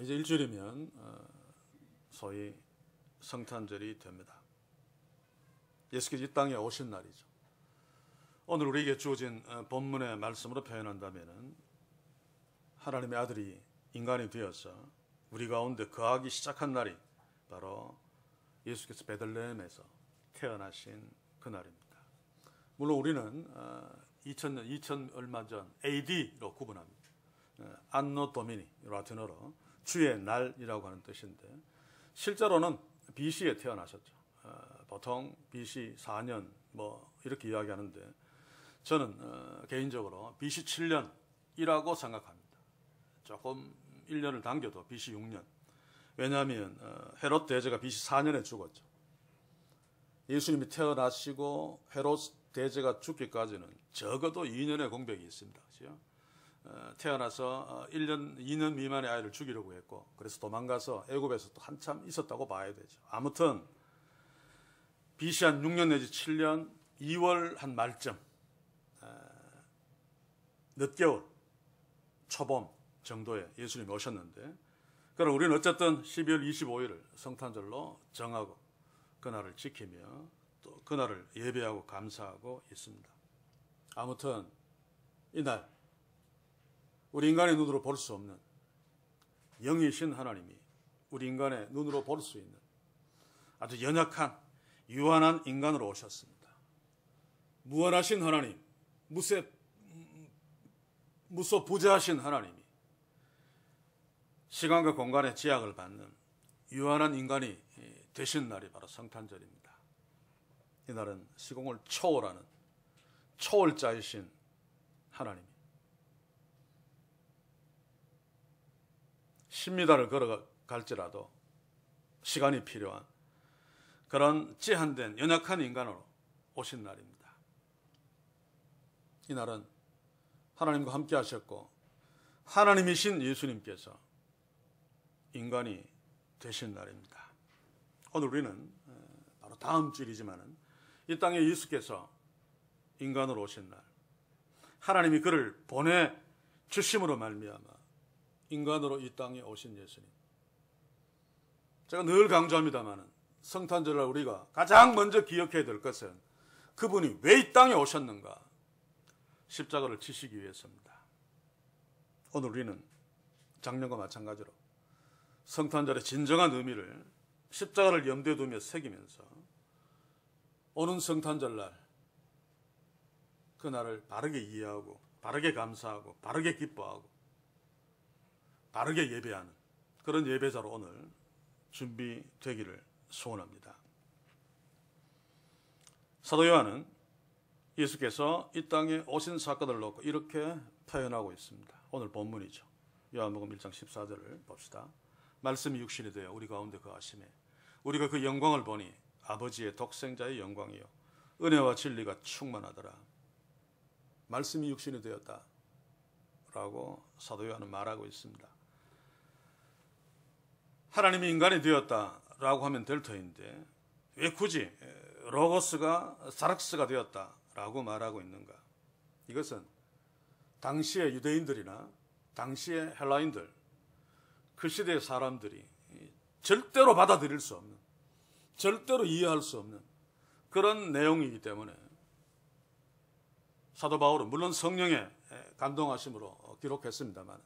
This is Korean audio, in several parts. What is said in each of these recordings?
이제 일주일이면 소위 성탄절이 됩니다. 예수께서 이 땅에 오신 날이죠. 오늘 우리에게 주어진 본문의 말씀으로 표현한다면 하나님의 아들이 인간이 되어서 우리 가운데 거하기 시작한 날이 바로 예수께서 베들레헴에서 태어나신 그날입니다. 물론 우리는 2000년, 2000 얼마 전 AD로 구분합니다. 안노 도미니, 라틴어로 주의 날이라고 하는 뜻인데 실제로는 BC에 태어나셨죠. 보통 BC 4년 이렇게 이야기하는데 저는 개인적으로 BC 7년이라고 생각합니다. 조금 1년을 당겨도 BC 6년. 왜냐하면 헤롯 대제가 BC 4년에 죽었죠. 예수님이 태어나시고 헤롯 대제가 죽기까지는 적어도 2년의 공백이 있습니다. 그렇죠? 태어나서 1년, 2년 미만의 아이를 죽이려고 했고 그래서 도망가서 애굽에서 또 한참 있었다고 봐야 되죠. 아무튼 BC 한 6년 내지 7년 2월 한 말쯤 늦겨울 초봄 정도에 예수님이 오셨는데 그럼 우리는 어쨌든 12월 25일을 성탄절로 정하고 그날을 지키며 또 그날을 예배하고 감사하고 있습니다. 아무튼 이날 우리 인간의 눈으로 볼 수 없는 영이신 하나님이 우리 인간의 눈으로 볼 수 있는 아주 연약한 유한한 인간으로 오셨습니다. 무한하신 하나님, 무소 부재하신 하나님이 시간과 공간의 제약을 받는 유한한 인간이 되신 날이 바로 성탄절입니다. 이날은 시공을 초월하는 초월자이신 하나님이 10미터를 걸어갈지라도 시간이 필요한 그런 제한된 연약한 인간으로 오신 날입니다. 이날은 하나님과 함께 하셨고 하나님이신 예수님께서 인간이 되신 날입니다. 오늘 우리는 바로 다음 주일이지만 이 땅에 예수께서 인간으로 오신 날 하나님이 그를 보내주심으로 말미암아 인간으로 이 땅에 오신 예수님. 제가 늘 강조합니다만 성탄절날 우리가 가장 먼저 기억해야 될 것은 그분이 왜 이 땅에 오셨는가? 십자가를 지시기 위해서입니다. 오늘 우리는 작년과 마찬가지로 성탄절의 진정한 의미를 십자가를 염두에 두며 새기면서 오는 성탄절날 그날을 바르게 이해하고 바르게 감사하고 바르게 기뻐하고 바르게 예배하는 그런 예배자로 오늘 준비되기를 소원합니다. 사도 요한은 예수께서 이 땅에 오신 사건을 놓고 이렇게 표현하고 있습니다. 오늘 본문이죠. 요한복음 1장 14절을 봅시다. 말씀이 육신이 되어 우리 가운데 거하시매 우리가 그 영광을 보니 아버지의 독생자의 영광이요 은혜와 진리가 충만하더라. 말씀이 육신이 되었다 라고 사도 요한은 말하고 있습니다. 하나님이 인간이 되었다라고 하면 될 터인데 왜 굳이 로고스가 사락스가 되었다라고 말하고 있는가? 이것은 당시의 유대인들이나 당시의 헬라인들 그 시대의 사람들이 절대로 받아들일 수 없는 절대로 이해할 수 없는 그런 내용이기 때문에 사도 바울은 물론 성령의 감동하심으로 기록했습니다만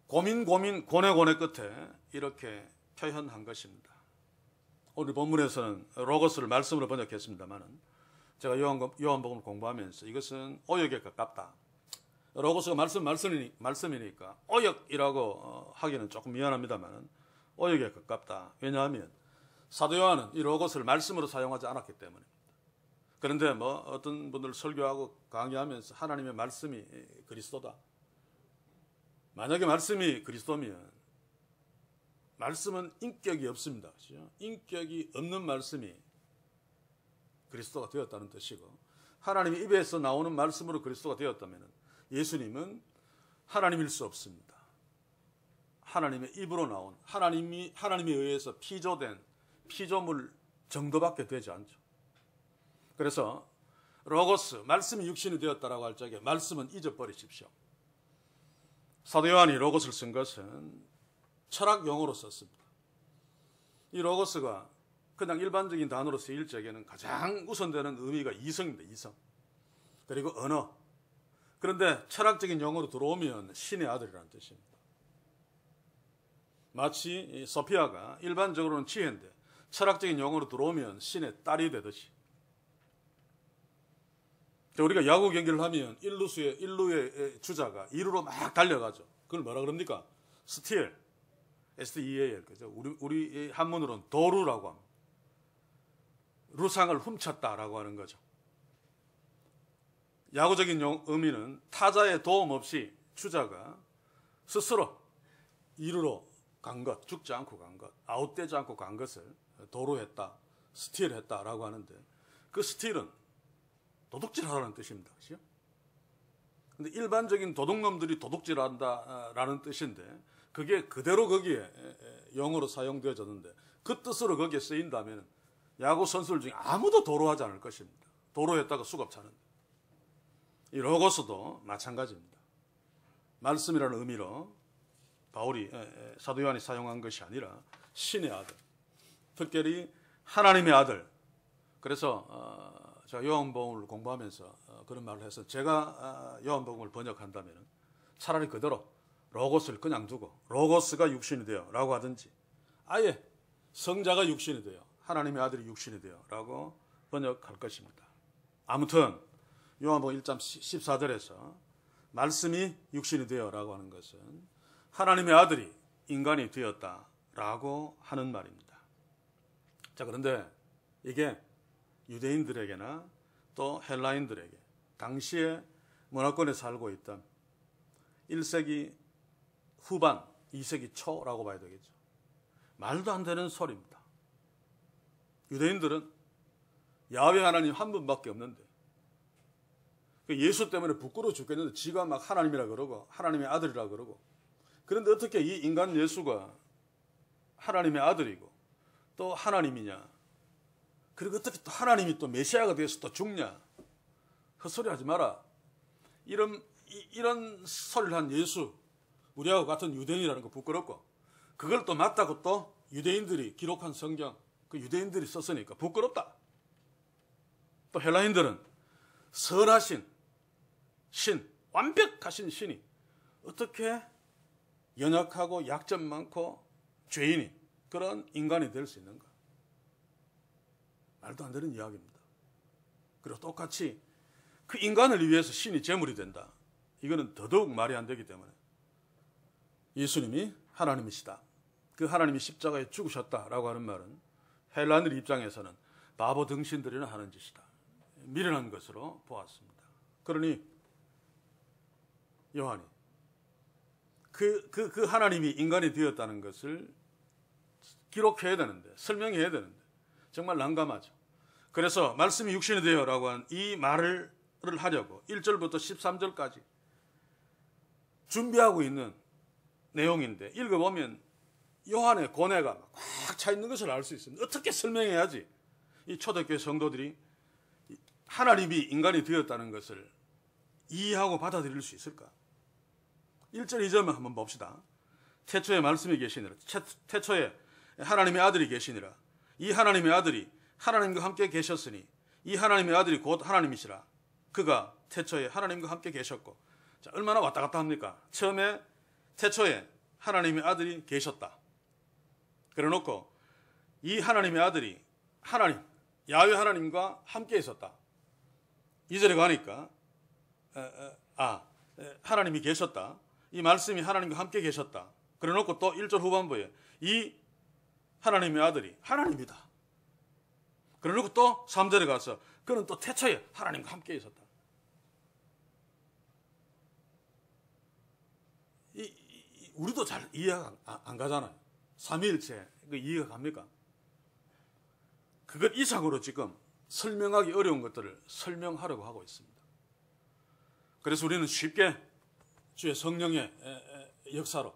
고민 고뇌 끝에 이렇게 표현한 것입니다. 오늘 본문에서는 로고스를 말씀으로 번역했습니다만 제가 요한복음을 공부하면서 이것은 오역에 가깝다. 로고스가 말씀이니까 오역이라고 하기는 조금 미안합니다만 오역에 가깝다. 왜냐하면 사도 요한은 이 로고스를 말씀으로 사용하지 않았기 때문입니다. 그런데 어떤 분들 설교하고 강의하면서 하나님의 말씀이 그리스도다. 만약에 말씀이 그리스도면 말씀은 인격이 없습니다. 그렇죠? 인격이 없는 말씀이 그리스도가 되었다는 뜻이고 하나님의 입에서 나오는 말씀으로 그리스도가 되었다면 예수님은 하나님일 수 없습니다. 하나님의 입으로 나온 하나님에 의해서 피조된 피조물 정도밖에 되지 않죠. 그래서 로고스 말씀이 육신이 되었다라고 할 적에 말씀은 잊어버리십시오. 사도 요한이 로고스를 쓴 것은 철학 용어로 썼습니다. 이 로고스가 그냥 일반적인 단어로 쓰일 적에는 가장 우선되는 의미가 이성입니다. 이성. 그리고 언어. 그런데 철학적인 용어로 들어오면 신의 아들이라는 뜻입니다. 마치 소피아가 일반적으로는 지혜인데 철학적인 용어로 들어오면 신의 딸이 되듯이. 우리가 야구 경기를 하면 일루의 주자가 2루로 막 달려가죠. 그걸 뭐라 그럽니까? 스틸. STEAL. 그죠? 우리 한문으로는 도루라고 합니다. 루상을 훔쳤다라고 하는 거죠. 야구적인 의미는 타자의 도움 없이 주자가 스스로 2루로 간 것, 죽지 않고 간 것, 아웃되지 않고 간 것을 도루했다, 스틸했다라고 하는데 그 스틸은 도둑질하라는 뜻입니다. 그렇죠? 근데 일반적인 도둑놈들이 도둑질한다라는 뜻인데 그게 그대로 거기에 영어로 사용되어졌는데 그 뜻으로 거기에 쓰인다면 야구 선수들 중에 아무도 도루하지 않을 것입니다. 도루했다가 수갑 차는데. 이 로고스도 마찬가지입니다. 말씀이라는 의미로 바울이 사도 요한이 사용한 것이 아니라 신의 아들, 특별히 하나님의 아들. 그래서 제가 요한복음을 공부하면서 그런 말을 해서 제가 요한복음을 번역한다면 차라리 그대로 로고스를 그냥 두고 로고스가 육신이 되어 라고 하든지 아예 성자가 육신이 되어 하나님의 아들이 육신이 되어 라고 번역할 것입니다. 아무튼 요한복음 1장 14절에서 말씀이 육신이 되어 라고 하는 것은 하나님의 아들이 인간이 되었다라고 하는 말입니다. 자, 그런데 이게 유대인들에게나 또 헬라인들에게 당시에 문화권에 살고 있던 1세기 후반, 2세기 초라고 봐야 되겠죠. 말도 안 되는 소리입니다. 유대인들은 야훼 하나님 한 분밖에 없는데 예수 때문에 부끄러워 죽겠는데 지가 막 하나님이라 그러고 하나님의 아들이라 그러고 그런데 어떻게 이 인간 예수가 하나님의 아들이고 또 하나님이냐? 그리고 어떻게 또 하나님이 또 메시아가 돼서 또 죽냐? 헛소리 하지 마라. 이런 소리를 한 예수, 우리하고 같은 유대인이라는 거 부끄럽고 그걸 또 맞다고 또 유대인들이 기록한 성경, 그 유대인들이 썼으니까 부끄럽다. 또 헬라인들은 선하신 신, 완벽하신 신이 어떻게 연약하고 약점 많고 죄인이 그런 인간이 될 수 있는가? 말도 안 되는 이야기입니다. 그리고 똑같이 그 인간을 위해서 신이 제물이 된다. 이거는 더더욱 말이 안 되기 때문에 예수님이 하나님이시다. 그 하나님이 십자가에 죽으셨다라고 하는 말은 헬라인들 입장에서는 바보 등신들이나 하는 짓이다. 미련한 것으로 보았습니다. 그러니 요한이 그 하나님이 인간이 되었다는 것을 기록해야 되는데 설명해야 되는데 정말 난감하죠. 그래서 말씀이 육신이 되어라고 한 이 말을 하려고 1절부터 13절까지 준비하고 있는 내용인데 읽어보면 요한의 고뇌가 꽉 차 있는 것을 알 수 있습니다. 어떻게 설명해야지 이 초대교회 성도들이 하나님이 인간이 되었다는 것을 이해하고 받아들일 수 있을까? 1절, 2절만 한번 봅시다. 태초에 말씀이 계시니라. 태초에 하나님의 아들이 계시니라. 이 하나님의 아들이 하나님과 함께 계셨으니 이 하나님의 아들이 곧 하나님이시라. 그가 태초에 하나님과 함께 계셨고. 자, 얼마나 왔다 갔다 합니까? 처음에 태초에 하나님의 아들이 계셨다. 그래 놓고 이 하나님의 아들이 하나님, 야훼 하나님과 함께 있었다. 2절에 가니까 하나님이 계셨다. 이 말씀이 하나님과 함께 계셨다. 그래 놓고 또 1절 후반부에 이 하나님의 아들이 하나님이다. 그래 놓고 또 3절에 가서 그는 또 태초에 하나님과 함께 있었다. 우리도 잘 이해가 안 가잖아요. 삼위일체 이해가 갑니까? 그것 이상으로 지금 설명하기 어려운 것들을 설명하려고 하고 있습니다. 그래서 우리는 쉽게 주의 성령의 역사로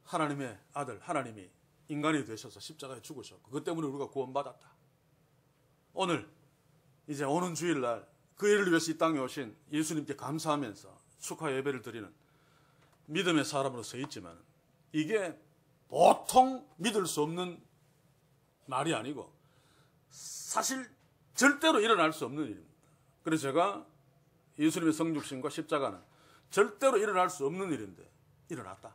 하나님의 아들 하나님이 인간이 되셔서 십자가에 죽으셨고 그것 때문에 우리가 구원받았다. 오늘 이제 오는 주일날 그 일을 위해서 이 땅에 오신 예수님께 감사하면서 축하 예배를 드리는 믿음의 사람으로 서 있지만 이게 보통 믿을 수 없는 말이 아니고 사실 절대로 일어날 수 없는 일입니다. 그래서 제가 예수님의 성육신과 십자가는 절대로 일어날 수 없는 일인데 일어났다.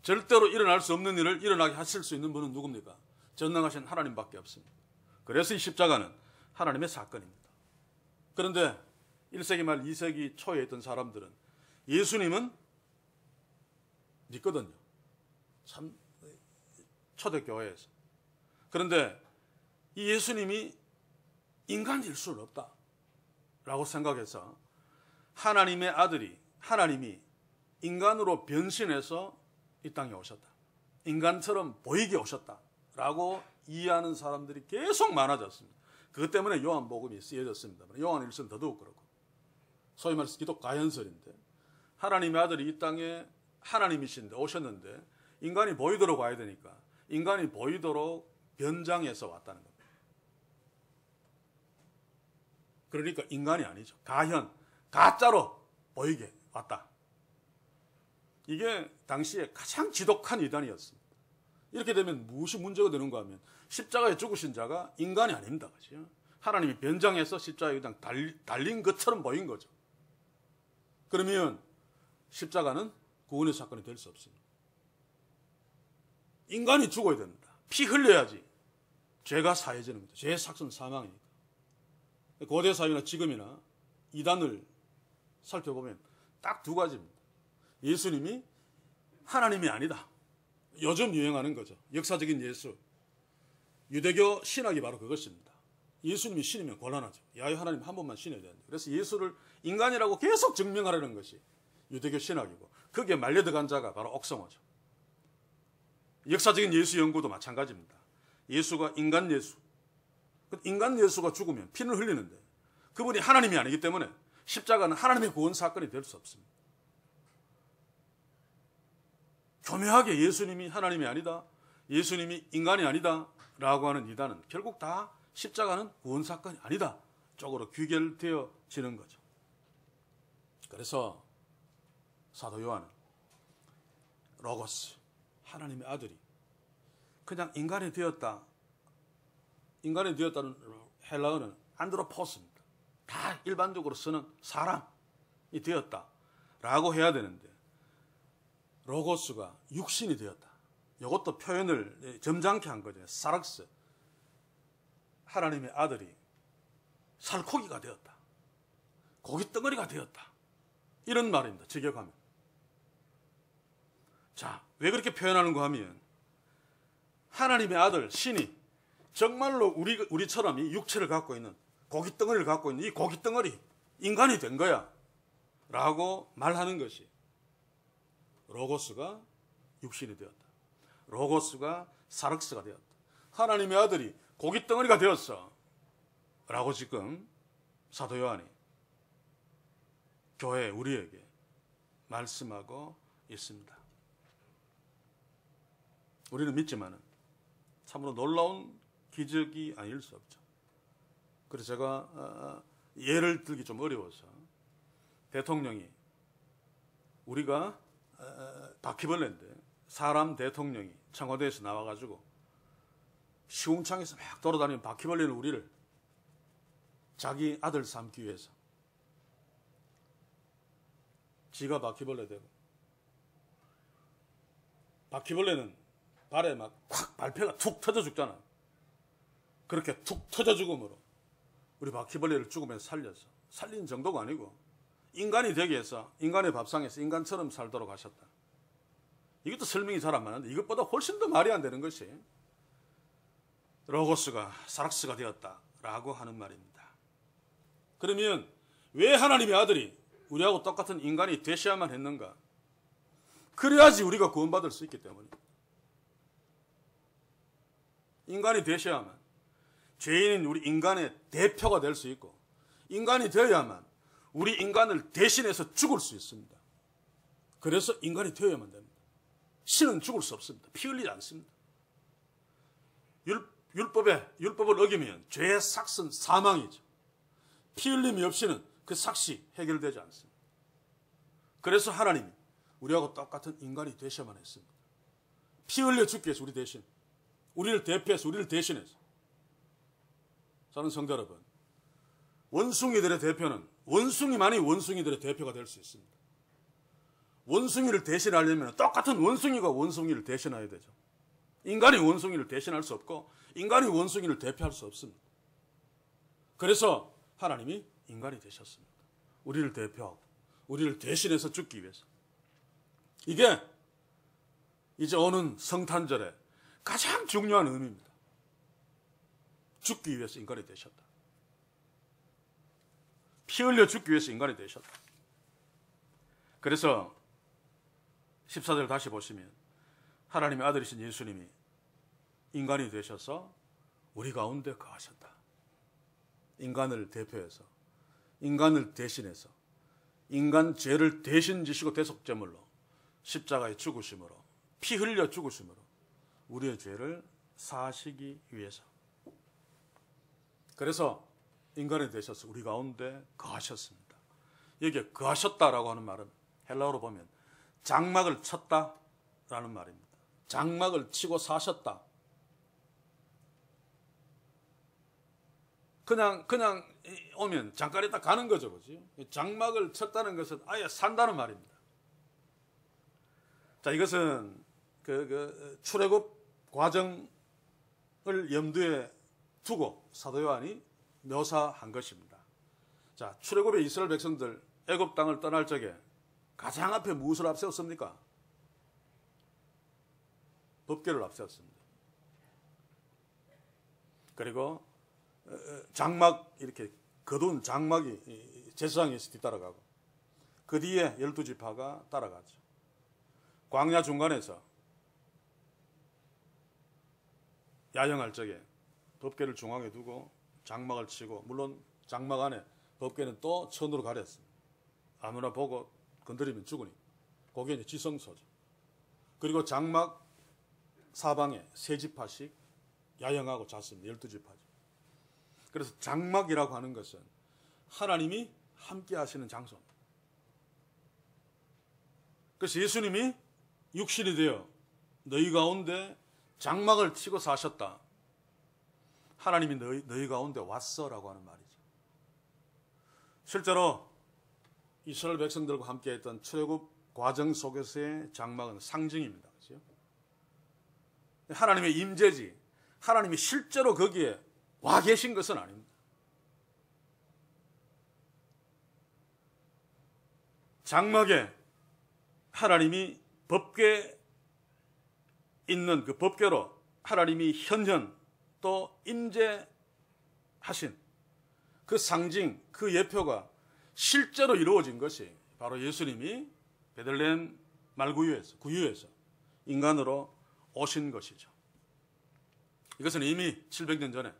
절대로 일어날 수 없는 일을 일어나게 하실 수 있는 분은 누굽니까? 전능하신 하나님밖에 없습니다. 그래서 이 십자가는 하나님의 사건입니다. 그런데 1세기 말 2세기 초에 있던 사람들은 예수님은 믿거든요. 참 초대교회에서. 그런데 이 예수님이 인간일 수는 없다 라고 생각해서 하나님의 아들이, 하나님이 인간으로 변신해서 이 땅에 오셨다. 인간처럼 보이게 오셨다 라고 이해하는 사람들이 계속 많아졌습니다. 그것 때문에 요한복음이 쓰여졌습니다. 요한 1서는 더더욱 그렇고. 소위 말해서 기독 가연설인데 하나님의 아들이 이 땅에 하나님이신데 오셨는데 인간이 보이도록 와야 되니까 인간이 보이도록 변장해서 왔다는 겁니다. 그러니까 인간이 아니죠. 가현, 가짜로 보이게 왔다. 이게 당시에 가장 지독한 이단이었습니다. 이렇게 되면 무엇이 문제가 되는가 하면 십자가에 죽으신 자가 인간이 아닙니다. 그렇죠? 하나님이 변장해서 십자가에 그냥 달린 것처럼 보인 거죠. 그러면 십자가는 구원의 사건이 될 수 없습니다. 인간이 죽어야 됩니다. 피 흘려야지 죄가 사해지는 거죠. 죄의 삭은 사망이니까. 고대 사회나 지금이나 이단을 살펴보면 딱 두 가지입니다. 예수님이 하나님이 아니다. 요즘 유행하는 거죠. 역사적인 예수. 유대교 신학이 바로 그것입니다. 예수님이 신이면 곤란하죠. 야, 하나님 한 번만 신해야 되는데. 그래서 예수를 인간이라고 계속 증명하려는 것이 유대교 신학이고 거기에 말려들어간 자가 바로 옥성호죠. 역사적인 예수 연구도 마찬가지입니다. 예수가 인간 예수. 인간 예수가 죽으면 피는 흘리는데 그분이 하나님이 아니기 때문에 십자가는 하나님의 구원 사건이 될 수 없습니다. 교묘하게 예수님이 하나님이 아니다, 예수님이 인간이 아니다 라고 하는 이단은 결국 다 십자가는 구원 사건이 아니다 쪽으로 귀결되어지는 거죠. 그래서 사도 요한은 로고스, 하나님의 아들이 그냥 인간이 되었다. 인간이 되었다는 헬라어는 안드로포스입니다. 다 일반적으로 쓰는 사람이 되었다라고 해야 되는데 로고스가 육신이 되었다. 이것도 표현을 점잖게 한 거죠. 사락스, 하나님의 아들이 살코기가 되었다. 고깃덩어리가 되었다. 이런 말입니다. 직역하면. 자, 왜 그렇게 표현하는가 하면 하나님의 아들, 신이 정말로 우리처럼 이 육체를 갖고 있는 고깃덩어리를 갖고 있는 이 고깃덩어리 인간이 된 거야 라고 말하는 것이 로고스가 육신이 되었다. 로고스가 사륵스가 되었다. 하나님의 아들이 고깃덩어리가 되었어 라고 지금 사도 요한이 교회 우리에게 말씀하고 있습니다. 우리는 믿지만은 참으로 놀라운 기적이 아닐 수 없죠. 그래서 제가 예를 들기 좀 어려워서 대통령이 우리가 바퀴벌레인데 사람 대통령이 청와대에서 나와가지고 시궁창에서 막 돌아다니는 바퀴벌레는 우리를 자기 아들 삼기 위해서 지가 바퀴벌레 되고 바퀴벌레는 발에 막 콱 발패가 툭 터져 죽잖아. 그렇게 툭 터져 죽음으로 우리 바퀴벌레를 죽으면서 살려서 살린 정도가 아니고 인간이 되게 해서 인간의 밥상에서 인간처럼 살도록 하셨다. 이것도 설명이 잘 안 맞는데 이것보다 훨씬 더 말이 안 되는 것이 로고스가 사락스가 되었다라고 하는 말입니다. 그러면 왜 하나님의 아들이 우리하고 똑같은 인간이 되셔야만 했는가? 그래야지 우리가 구원받을 수 있기 때문입니다. 인간이 되셔야만 죄인인 우리 인간의 대표가 될 수 있고 인간이 되어야만 우리 인간을 대신해서 죽을 수 있습니다. 그래서 인간이 되어야만 됩니다. 신은 죽을 수 없습니다. 피 흘리지 않습니다. 율법을 어기면 죄의 삭은 사망이죠. 피 흘림이 없이는 그 삭이 해결되지 않습니다. 그래서 하나님이 우리하고 똑같은 인간이 되셔야만 했습니다. 피 흘려 죽기 위해서 우리 대신, 우리를 대표해서, 우리를 대신해서. 저는 성도 여러분, 원숭이들의 대표는 원숭이만이 원숭이들의 대표가 될 수 있습니다. 원숭이를 대신하려면 똑같은 원숭이가 원숭이를 대신해야 되죠. 인간이 원숭이를 대신할 수 없고 인간이 원숭이를 대표할 수 없습니다. 그래서 하나님이 인간이 되셨습니다. 우리를 대표하고 우리를 대신해서 죽기 위해서. 이게 이제 오는 성탄절에 가장 중요한 의미입니다. 죽기 위해서 인간이 되셨다. 피 흘려 죽기 위해서 인간이 되셨다. 그래서 14절 다시 보시면 하나님의 아들이신 예수님이 인간이 되셔서 우리 가운데 거하셨다. 인간을 대표해서, 인간을 대신해서, 인간 죄를 대신 지시고 대속제물로 십자가에 죽으심으로, 피 흘려 죽으심으로 우리의 죄를 사하시기 위해서. 그래서 인간이 되셔서 우리 가운데 거하셨습니다. 여기에 거하셨다라고 하는 말은 헬라어로 보면 장막을 쳤다라는 말입니다. 장막을 치고 사셨다. 그냥 오면 잠깐 있다 가는 거죠, 그지? 장막을 쳤다는 것은 아예 산다는 말입니다. 자, 이것은 출애굽 과정을 염두에 두고 사도 요한이 묘사한 것입니다. 자, 출애굽의 이스라엘 백성들 애굽 땅을 떠날 적에 가장 앞에 무엇을 앞세웠습니까? 법궤를 앞세웠습니다. 그리고 장막, 이렇게 거둔 장막이 제사장에서 뒤따라가고 그 뒤에 12지파가 따라가죠. 광야 중간에서 야영할 적에 법궤를 중앙에 두고 장막을 치고, 물론 장막 안에 법궤는 또 천으로 가렸습니다. 아무나 보고 건드리면 죽으니까. 그게 이제 지성소죠. 그리고 장막 사방에 세 지파씩 야영하고 잤습니다. 12지파죠. 그래서 장막이라고 하는 것은 하나님이 함께 하시는 장소입니다. 그래서 예수님이 육신이 되어 너희 가운데 장막을 치고 사셨다. 하나님이 너희 가운데 왔어라고 하는 말이죠. 실제로 이스라엘 백성들과 함께 했던 출애굽 과정 속에서의 장막은 상징입니다. 그렇죠? 하나님의 임재지, 하나님이 실제로 거기에 와 계신 것은 아닙니다. 장막에 하나님이 법궤 있는 그 법궤로 하나님이 현현 또 임재하신 그 상징, 그 예표가 실제로 이루어진 것이 바로 예수님이 베들레헴 구유에서 인간으로 오신 것이죠. 이것은 이미 700년 전에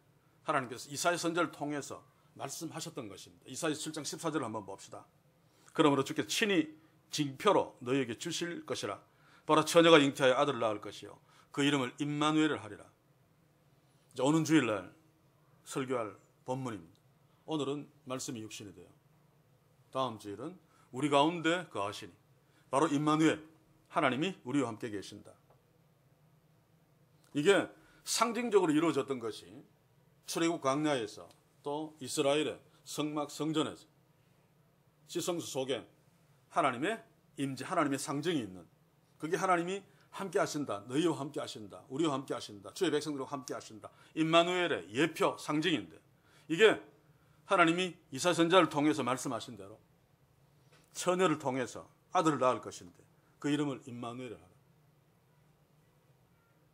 하나님께서 이사야 선지자를 통해서 말씀하셨던 것입니다. 이사야 7장 14절을 한번 봅시다. 그러므로 주께서 친히 징표로 너희에게 주실 것이라. 바로 처녀가 잉태하여 아들을 낳을 것이요 그 이름을 임마누엘을 하리라. 이제 오는 주일날 설교할 본문입니다. 오늘은 말씀이 육신이 돼요. 다음 주일은 우리 가운데 거하시니 바로 임마누엘, 하나님이 우리와 함께 계신다. 이게 상징적으로 이루어졌던 것이 출애굽 광야에서 또 이스라엘의 성막 성전에서 지성소 속에 하나님의 임재, 하나님의 상징이 있는, 그게 하나님이 함께 하신다, 너희와 함께 하신다, 우리와 함께 하신다, 주의 백성들과 함께 하신다, 임마누엘의 예표 상징인데, 이게 하나님이 이사야 선지자를 통해서 말씀하신 대로 처녀를 통해서 아들을 낳을 것인데 그 이름을 임마누엘을 하라.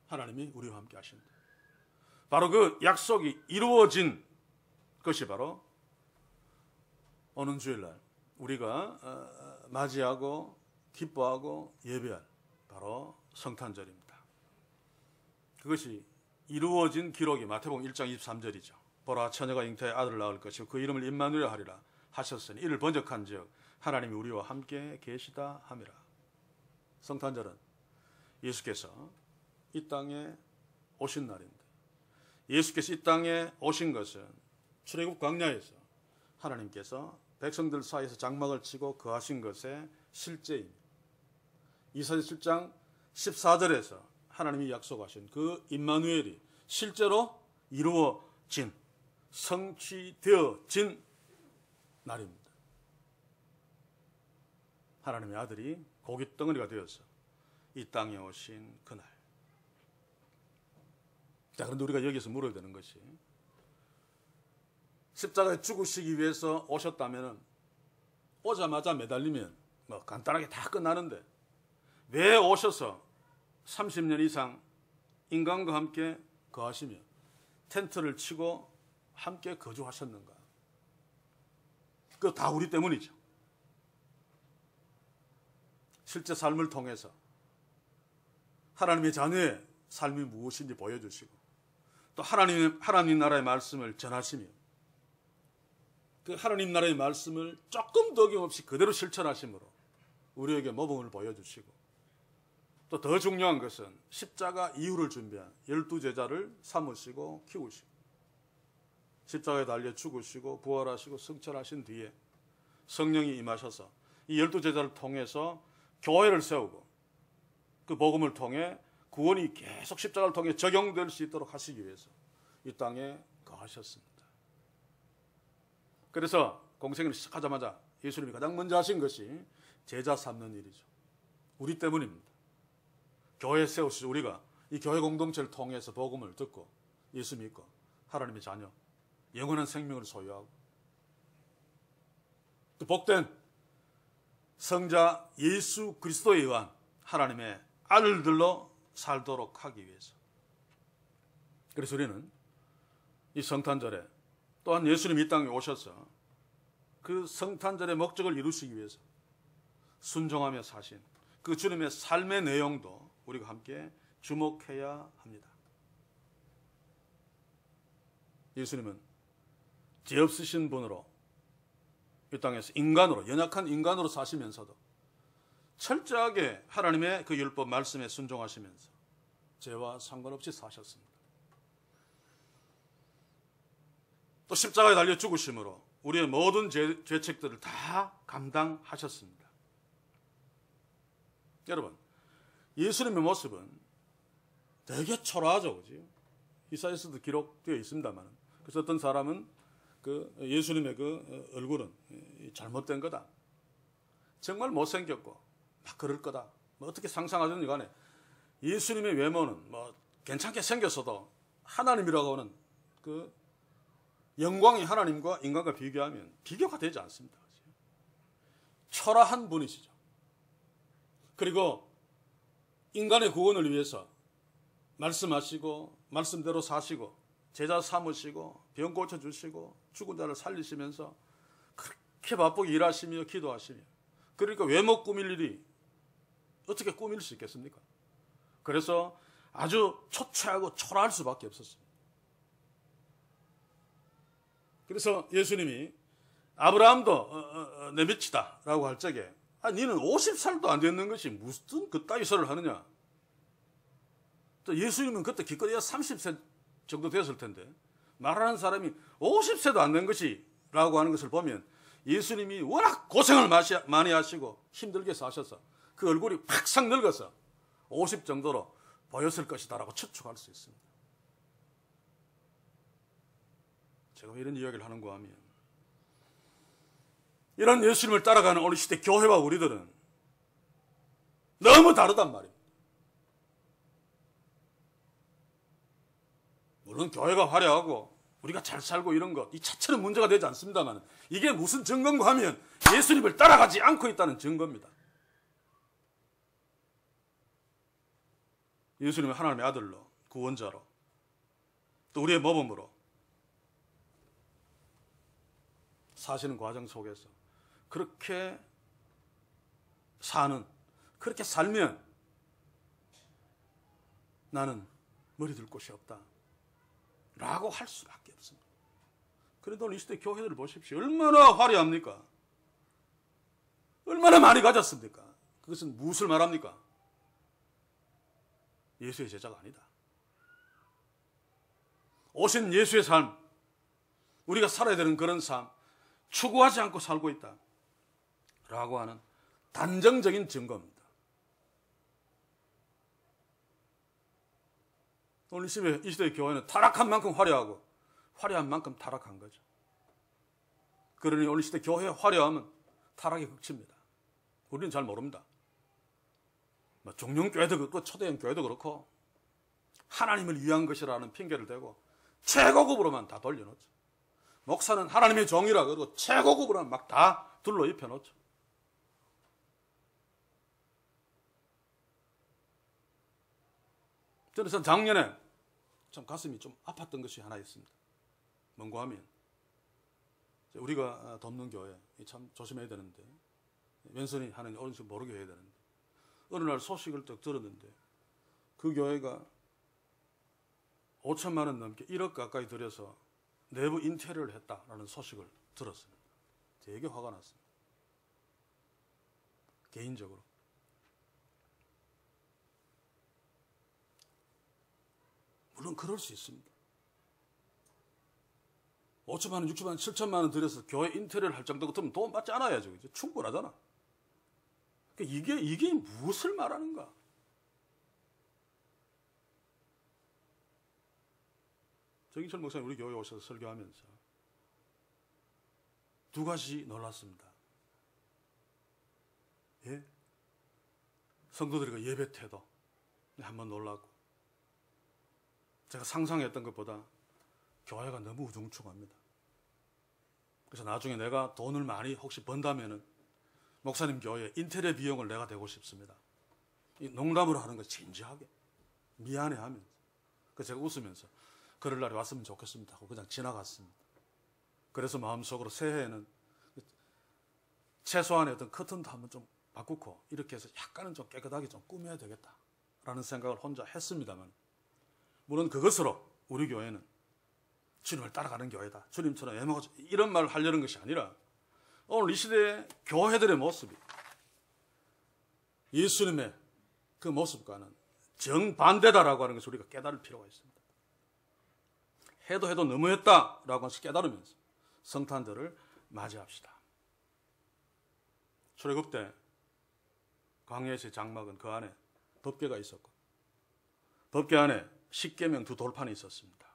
하나님이 우리와 함께 하신다. 바로 그 약속이 이루어진 것이 바로 오는 주일날 우리가 맞이하고 기뻐하고 예배할 바로 성탄절입니다. 그것이 이루어진 기록이 마태복음 1장 23절이죠. 보라 처녀가 잉태하여 아들을 낳을 것이고 그 이름을 임마누엘 하리라 하셨으니 이를 번역한즉 하나님이 우리와 함께 계시다 함이라. 성탄절은 예수께서 이 땅에 오신 날인데, 예수께서 이 땅에 오신 것은 출애굽 광야에서 하나님께서 백성들 사이에서 장막을 치고 거하신 것의 실제입니다. 이사야 7장 14절에서 하나님이 약속하신 그 임마누엘이 실제로 이루어진, 성취되어진 날입니다. 하나님의 아들이 고깃덩어리가 되어서 이 땅에 오신 그날. 자, 그런데 우리가 여기서 물어야 되는 것이, 십자가에 죽으시기 위해서 오셨다면 오자마자 매달리면 뭐 간단하게 다 끝나는데 왜 오셔서 30년 이상 인간과 함께 거하시며 텐트를 치고 함께 거주하셨는가? 그거 다 우리 때문이죠. 실제 삶을 통해서 하나님의 자녀의 삶이 무엇인지 보여주시고 또 하나님 나라의 말씀을 전하시며 그 하나님 나라의 말씀을 조금 더 어김없이 그대로 실천하심으로 우리에게 모범을 보여주시고 또 더 중요한 것은 십자가 이후를 준비한 12제자를 삼으시고 키우시고 십자가에 달려 죽으시고 부활하시고 승천하신 뒤에 성령이 임하셔서 이 12제자를 통해서 교회를 세우고 그 복음을 통해 구원이 계속 십자가를 통해 적용될 수 있도록 하시기 위해서 이 땅에 거하셨습니다. 그래서 공생을 시작하자마자 예수님이 가장 먼저 하신 것이 제자 삼는 일이죠. 우리 때문입니다. 교회 세우시죠. 우리가 이 교회 공동체를 통해서 복음을 듣고 예수 믿고 하나님의 자녀, 영원한 생명을 소유하고 또 복된 성자 예수 그리스도에 의한 하나님의 아들들로 살도록 하기 위해서. 그래서 우리는 이 성탄절에 또한 예수님이 이 땅에 오셔서 그 성탄절의 목적을 이루시기 위해서 순종하며 사신 그 주님의 삶의 내용도 우리가 함께 주목해야 합니다. 예수님은 죄 없으신 분으로 이 땅에서 인간으로, 연약한 인간으로 사시면서도 철저하게 하나님의 그 율법 말씀에 순종하시면서 죄와 상관없이 사셨습니다. 또 십자가에 달려 죽으심으로 우리의 모든 죄책들을 다 감당하셨습니다. 여러분, 예수님의 모습은 되게 초라하죠, 그죠? 이사야서도 기록되어 있습니다만, 그래서 어떤 사람은 그 예수님의 그 얼굴은 잘못된 거다, 정말 못생겼고 막 그럴 거다, 뭐 어떻게 상상하든지 간에 예수님의 외모는 뭐 괜찮게 생겼어도 하나님이라고 하는 그 영광이 하나님과 인간과 비교하면 비교가 되지 않습니다. 초라한 분이시죠. 그리고 인간의 구원을 위해서 말씀하시고 말씀대로 사시고 제자 삼으시고 병 고쳐주시고 죽은 자를 살리시면서 그렇게 바쁘게 일하시며 기도하시며, 그러니까 외모 꾸밀 일이 어떻게 꾸밀 수 있겠습니까? 그래서 아주 초췌하고 초라할 수밖에 없었습니다. 그래서 예수님이 아브라함도 내 밑이다 라고 할 적에 니는 50살도 안 됐는 것이 무슨 그따위 소리를 하느냐. 또 예수님은 그때 기껏해야 30세 정도 됐을 텐데 말하는 사람이 50세도 안 된 것이 라고 하는 것을 보면 예수님이 워낙 고생을 많이 하시고 힘들게 사셔서 그 얼굴이 확 늙어서 50 정도로 보였을 것이다 라고 추측할 수 있습니다. 제가 왜 이런 이야기를 하는가 하면 이런 예수님을 따라가는 오늘 시대 교회와 우리들은 너무 다르단 말입니다. 물론 교회가 화려하고 우리가 잘 살고 이런 것 이 자체는 문제가 되지 않습니다만 이게 무슨 증거인가 하면 예수님을 따라가지 않고 있다는 증거입니다. 예수님은 하나님의 아들로 구원자로 또 우리의 모범으로 사시는 과정 속에서 그렇게 사는, 그렇게 살면 나는 머리 둘 곳이 없다 라고 할 수밖에 없습니다. 그런데 오늘 이 시대 교회들을 보십시오. 얼마나 화려합니까? 얼마나 많이 가졌습니까? 그것은 무엇을 말합니까? 예수의 제자가 아니다. 오신 예수의 삶, 우리가 살아야 되는 그런 삶 추구하지 않고 살고 있다 라고 하는 단정적인 증거입니다. 오늘 이 시대의 교회는 타락한 만큼 화려하고 화려한 만큼 타락한 거죠. 그러니 오늘 시대 교회의 화려함은 타락의 극치입니다. 우리는 잘 모릅니다. 종용교회도 그렇고 초대형 교회도 그렇고 하나님을 위한 것이라는 핑계를 대고 최고급으로만 다 돌려놓죠. 목사는 하나님의 종이라 그러고 최고급으로만 막 다 둘러 입혀놓죠. 저는 작년에 참 가슴이 좀 아팠던 것이 하나 있습니다. 뭔가 하면 우리가 돕는 교회 참 조심해야 되는데 왼손이 하는 오른손 모르게 해야 되는데 어느 날 소식을 딱 들었는데 그 교회가 5천만 원 넘게 1억 가까이 들여서 내부 인테리어를 했다라는 소식을 들었습니다. 되게 화가 났습니다. 개인적으로. 물론 그럴 수 있습니다. 5천만 원, 6천만 원, 7천만 원 들여서 교회 인테리어를 할 정도 같으면 돈 받지 않아야죠. 이제 충분하잖아. 그러니까 이게 무엇을 말하는가? 정인철 목사님 우리 교회에 오셔서 설교하면서 두 가지 놀랐습니다. 예? 성도들이 예배 태도 한번 놀랐고 제가 상상했던 것보다 교회가 너무 우중충합니다. 그래서 나중에 내가 돈을 많이 혹시 번다면은 목사님 교회 인테리어 비용을 내가 대고 싶습니다. 이 농담으로 하는 거 진지하게 미안해하면서 그래서 제가 웃으면서 그럴 날이 왔으면 좋겠습니다 하고 그냥 지나갔습니다. 그래서 마음속으로 새해에는 최소한의 어떤 커튼도 한번 좀 바꾸고 이렇게 해서 약간은 좀 깨끗하게 좀 꾸며야 되겠다라는 생각을 혼자 했습니다만 물론 그것으로 우리 교회는 주님을 따라가는 교회다. 주님처럼 애먹어서 이런 말을 하려는 것이 아니라 오늘 이 시대의 교회들의 모습이 예수님의 그 모습과는 정반대다라고 하는 것을 우리가 깨달을 필요가 있습니다. 해도 너무했다라고 해서 깨달으면서 성탄절을 맞이합시다. 출애굽 때 광야에서의 장막은 그 안에 덮개가 있었고 덮개 안에 십계명 두 돌판이 있었습니다.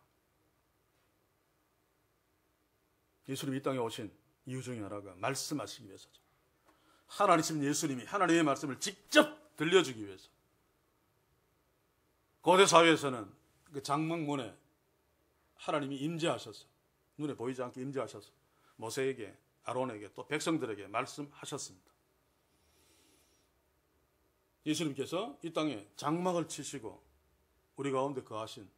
예수님이 이 땅에 오신 이유 중에 하나가 말씀하시기 위해서죠. 하나님 예수님이 하나님의 말씀을 직접 들려주기 위해서 고대 사회에서는 그 장막문에 하나님이 임재하셔서 눈에 보이지 않게 임재하셔서 모세에게 아론에게 또 백성들에게 말씀하셨습니다. 예수님께서 이 땅에 장막을 치시고 우리 가운데 거하신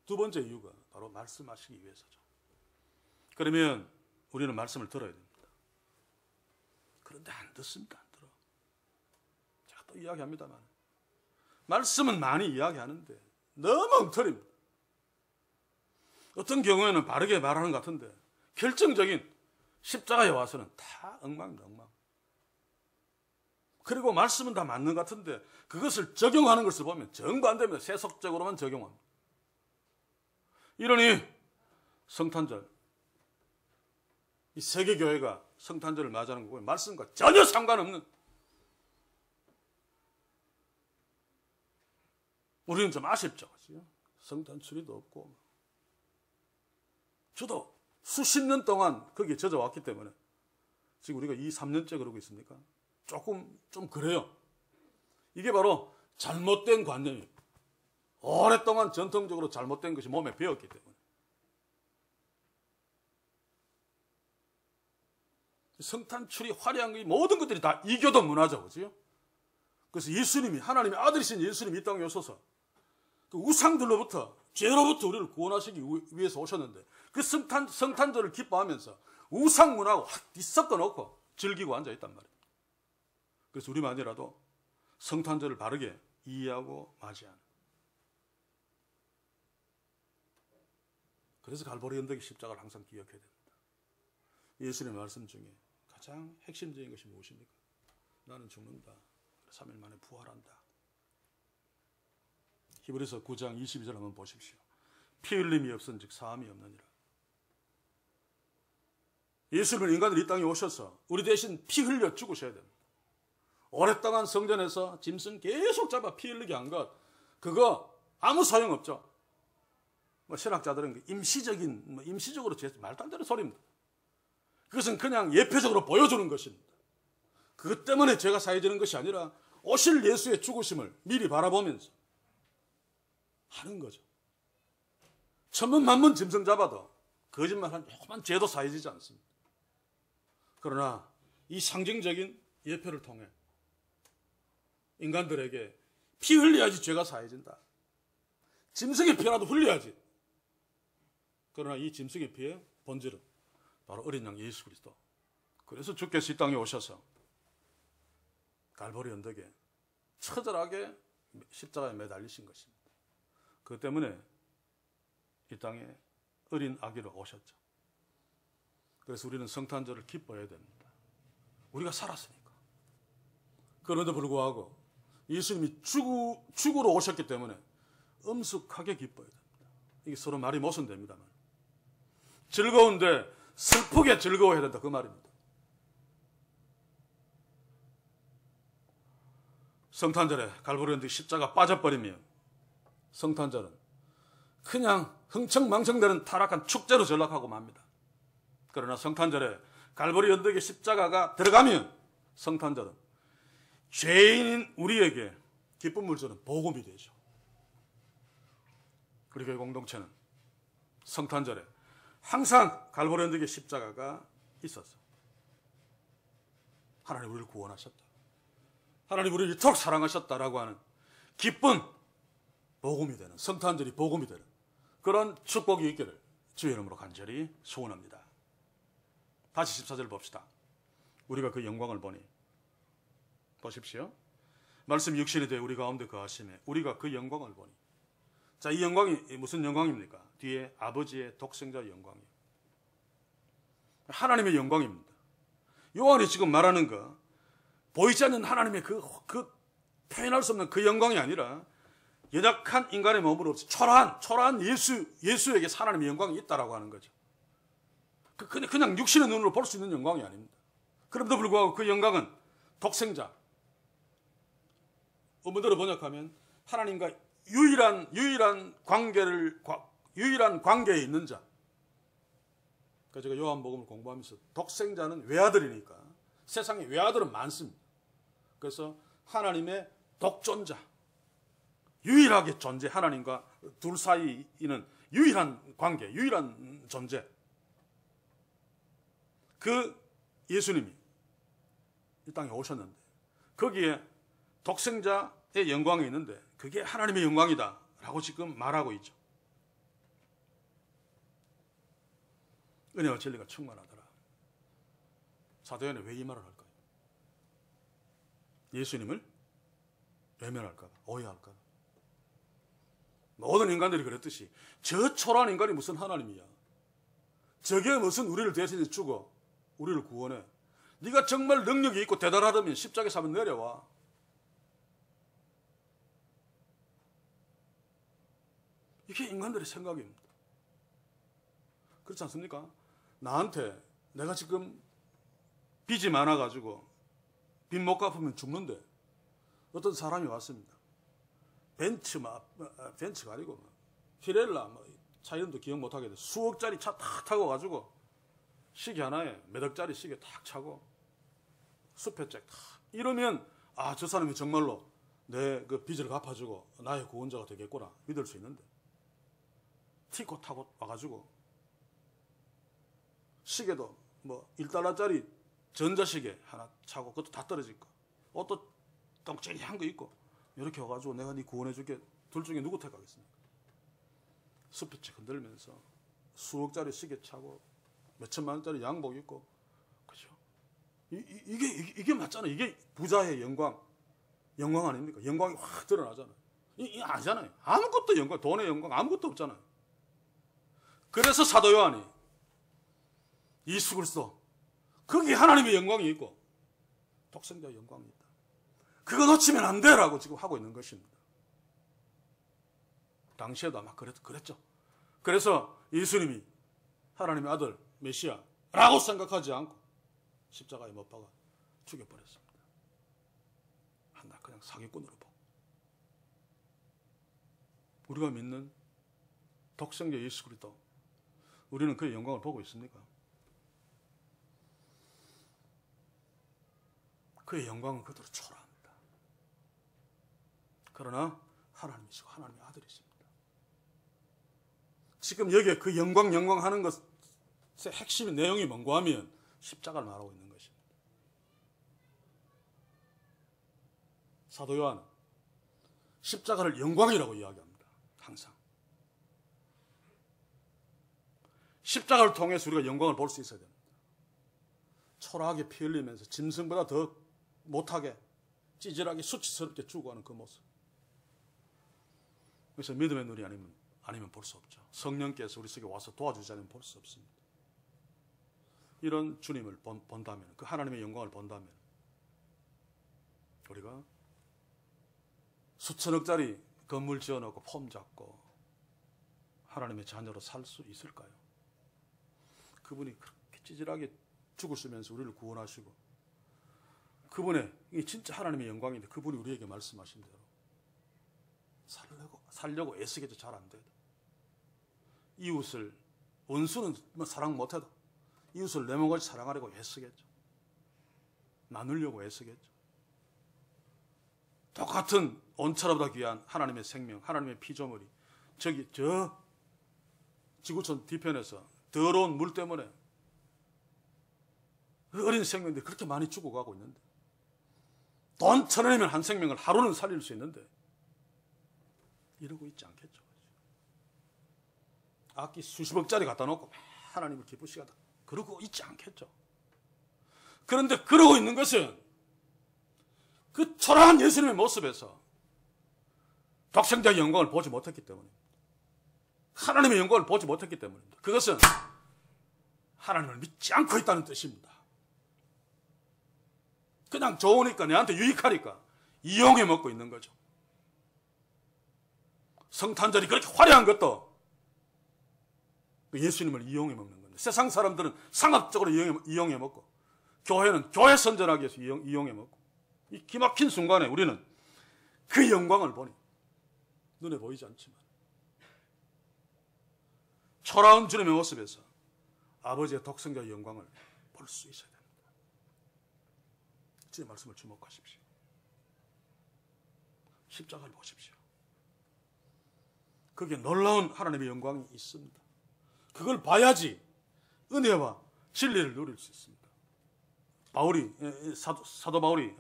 두 번째 이유가 바로 말씀하시기 위해서죠. 그러면 우리는 말씀을 들어야 됩니다. 그런데 안 듣습니다. 안 들어. 제가 또 이야기합니다만 말씀은 많이 이야기하는데 너무 엉터리입니다. 어떤 경우에는 바르게 말하는 것 같은데 결정적인 십자가에 와서는 다 엉망입니다. 엉망. 그리고 말씀은 다 맞는 것 같은데 그것을 적용하는 것을 보면 정반대입니다. 세속적으로만 적용합니다. 이러니 성탄절 이 세계교회가 성탄절을 맞이하는 거고 말씀과 전혀 상관없는 우리는 좀 아쉽죠. 성탄 추리도 없고 저도 수십 년 동안 거기에 젖어왔기 때문에 지금 우리가 3년째 그러고 있으니까 조금 좀 그래요. 이게 바로 잘못된 관념이에요. 오랫동안 전통적으로 잘못된 것이 몸에 배었기 때문에. 성탄출이 화려한 것 모든 것들이 다 이교도 문화죠. 그죠? 그래서 예수님이 하나님의 아들이신 예수님이 이 땅에 오셔서 그 우상들로부터 죄로부터 우리를 구원하시기 위해서 오셨는데 그 성탄절을 기뻐하면서 우상 문화하고 확 뒤섞어 놓고 즐기고 앉아있단 말이에요. 그래서 우리만이라도 성탄절을 바르게 이해하고 맞이하는. 그래서 갈보리 언덕의 십자가를 항상 기억해야 됩니다. 예수님의 말씀 중에 가장 핵심적인 것이 무엇입니까? 나는 죽는다. 3일 만에 부활한다. 히브리서 9장 22절 한번 보십시오. 피 흘림이 없은 즉 사함이 없느니라. 예수님은 인간들이 이 땅에 오셔서 우리 대신 피 흘려 죽으셔야 됩니다. 오랫동안 성전에서 짐승 계속 잡아 피 흘리게 한 것, 그거 아무 소용없죠. 신학자들은 임시적으로 말도 안 되는 소리입니다. 그것은 그냥 예표적으로 보여주는 것입니다. 그것 때문에 죄가 사해지는 것이 아니라 오실 예수의 죽으심을 미리 바라보면서 하는 거죠. 천문만문 짐승 잡아도 거짓말한 조그만 죄도 사해지지 않습니다. 그러나 이 상징적인 예표를 통해 인간들에게 피 흘려야지 죄가 사해진다. 짐승의 피라도 흘려야지. 그러나 이 짐승의 피의 본질은 바로 어린 양 예수 그리스도. 그래서 주께서 이 땅에 오셔서 갈보리 언덕에 처절하게 십자가에 매달리신 것입니다. 그것 때문에 이 땅에 어린 아기로 오셨죠. 그래서 우리는 성탄절을 기뻐해야 됩니다. 우리가 살았으니까. 그런데 불구하고 예수님이 죽으러 오셨기 때문에 엄숙하게 기뻐해야 됩니다. 이게 서로 말이 모순됩니다만. 즐거운데 슬프게 즐거워해야 된다, 그 말입니다. 성탄절에 갈보리 언덕 십자가 빠져버리면 성탄절은 그냥 흥청망청대는 타락한 축제로 전락하고 맙니다. 그러나 성탄절에 갈보리 언덕에 십자가가 들어가면 성탄절은 죄인인 우리에게 기쁨을 주는 복음이 되죠. 우리 교회 공동체는 성탄절에 항상 갈보리 언덕에 십자가가 있었어. 하나님 우리를 구원하셨다. 하나님 우리를 이토록 사랑하셨다라고 하는 기쁜 복음이 되는, 성탄절이 복음이 되는 그런 축복이 있기를 주의 이름으로 간절히 소원합니다. 다시 14절 봅시다. 우리가 그 영광을 보니. 보십시오. 말씀 육신이 되어 우리 가운데 거하심에 우리가 그 영광을 보니. 자, 이 영광이 무슨 영광입니까? 뒤에 아버지의 독생자의 영광이에요. 하나님의 영광입니다. 요한이 지금 말하는 거 보이지 않는 하나님의 그 표현할 수 없는 그 영광이 아니라 연약한 인간의 몸으로 초라한 예수에게 하나님의 영광이 있다라고 하는 거죠. 그냥 육신의 눈으로 볼 수 있는 영광이 아닙니다. 그럼에도 불구하고 그 영광은 독생자. 원문대로 번역하면 하나님과 유일한 관계에 있는 자. 그러니까 제가 요한복음을 공부하면서 독생자는 외아들이니까 세상에 외아들은 많습니다. 그래서 하나님의 독존자. 유일하게 존재, 하나님과 둘 사이에 있는 유일한 관계, 유일한 존재. 그 예수님이 이 땅에 오셨는데 거기에 독생자의 영광이 있는데 그게 하나님의 영광이다 라고 지금 말하고 있죠. 은혜와 진리가 충만하더라. 사도 요한이 왜 이 말을 할까요? 예수님을 외면할까 봐, 오해할까 봐. 모든 인간들이 그랬듯이 저 초라한 인간이 무슨 하나님이야. 저게 무슨 우리를 대신해 죽어 우리를 구원해. 네가 정말 능력이 있고 대단하다면 십자가에 사면 내려와. 이게 인간들의 생각입니다. 그렇지 않습니까? 나한테 내가 지금 빚이 많아가지고 빚 못 갚으면 죽는데 어떤 사람이 왔습니다. 벤츠가 아니고 피렐라 차 이름도 기억 못하게 돼. 수억짜리 차 탁 타고 가지고 시계 하나에 몇 억짜리 시계 탁 차고 수표책 탁 이러면 저 사람이 정말로 내 그 빚을 갚아주고 나의 구원자가 되겠구나 믿을 수 있는데 티코 타고 와가지고 시계도 뭐 1달러짜리 전자시계 하나 차고 그것도 다 떨어질 거 옷도 똥쟁이한 거 있고 이렇게 와가지고 내가 네 구원해줄게 둘 중에 누구 택하겠습니까? 수표책 흔들면서 수억짜리 시계 차고 몇천만 원짜리 양복 입고 그죠? 이게 맞잖아요. 이게 부자의 영광 아닙니까? 영광이 확 드러나잖아요. 이게 아니잖아요. 아무것도 영광, 돈의 영광 아무것도 없잖아요. 그래서 사도 요한이 예수 그리스도 거기에 하나님의 영광이 있고 독생자의 영광이 있다. 그거 놓치면 안 돼라고 지금 하고 있는 것입니다. 당시에도 아마 그랬죠. 그래서 예수님이 하나님의 아들 메시아라고 생각하지 않고 십자가에 못 박아 죽여버렸습니다. 한날 그냥 사기꾼으로 보고. 우리가 믿는 독생자 예수 그리스도, 우리는 그의 영광을 보고 있습니까? 그의 영광은 그대로 초라합니다. 그러나 하나님이시고 하나님의 아들이십니다. 지금 여기에 그 영광 하는 것의 핵심의 내용이 뭔가 하면 십자가를 말하고 있는 것입니다. 사도 요한은 십자가를 영광이라고 이야기합니다. 항상. 십자가를 통해서 우리가 영광을 볼 수 있어야 됩니다. 초라하게 피 흘리면서 짐승보다 더 못하게 찌질하게 수치스럽게 죽어가는 그 모습. 그래서 믿음의 눈이 아니면 볼 수 없죠. 성령께서 우리 속에 와서 도와주지 않으면 볼 수 없습니다. 이런 주님을 본다면, 그 하나님의 영광을 본다면 우리가 수천억짜리 건물 지어놓고 폼 잡고 하나님의 자녀로 살 수 있을까요? 그분이 그렇게 찌질하게 죽으시면서 우리를 구원하시고, 그분의 이 진짜 하나님의 영광인데 그분이 우리에게 말씀하신 대로 살려고 애쓰게도 잘 안 돼요. 이웃을, 원수는 사랑 못해도 이웃을 내 몸같이 사랑하려고 애쓰겠죠. 나누려고 애쓰겠죠. 똑같은 온천보다 귀한 하나님의 생명, 하나님의 피조물이 저 지구촌 뒤편에서 더러운 물 때문에 어린 생명들이 그렇게 많이 죽어가고 있는데, 돈 1,000원이면 한 생명을 하루는 살릴 수 있는데 이러고 있지 않겠죠. 악기 수십억짜리 갖다 놓고 하나님을 기쁘시게 하다 그러고 있지 않겠죠. 그런데 그러고 있는 것은 그 초라한 예수님의 모습에서 독생자의 영광을 보지 못했기 때문입니다. 하나님의 영광을 보지 못했기 때문입니다. 그것은 하나님을 믿지 않고 있다는 뜻입니다. 그냥 좋으니까, 내한테 유익하니까 이용해 먹고 있는 거죠. 성탄절이 그렇게 화려한 것도 예수님을 이용해 먹는 건데, 세상 사람들은 상업적으로 이용해 먹고, 교회는 교회 선전하기 위해서 이용해 먹고, 이 기막힌 순간에 우리는 그 영광을 보니 눈에 보이지 않지만 초라한 주님의 모습에서 아버지의 독생자의 영광을 볼 수 있어야 됩니다. 주의 말씀을 주목하십시오. 십자가를 보십시오. 거기에 놀라운 하나님의 영광이 있습니다. 그걸 봐야지 은혜와 진리를 누릴 수 있습니다. 사도 바울이,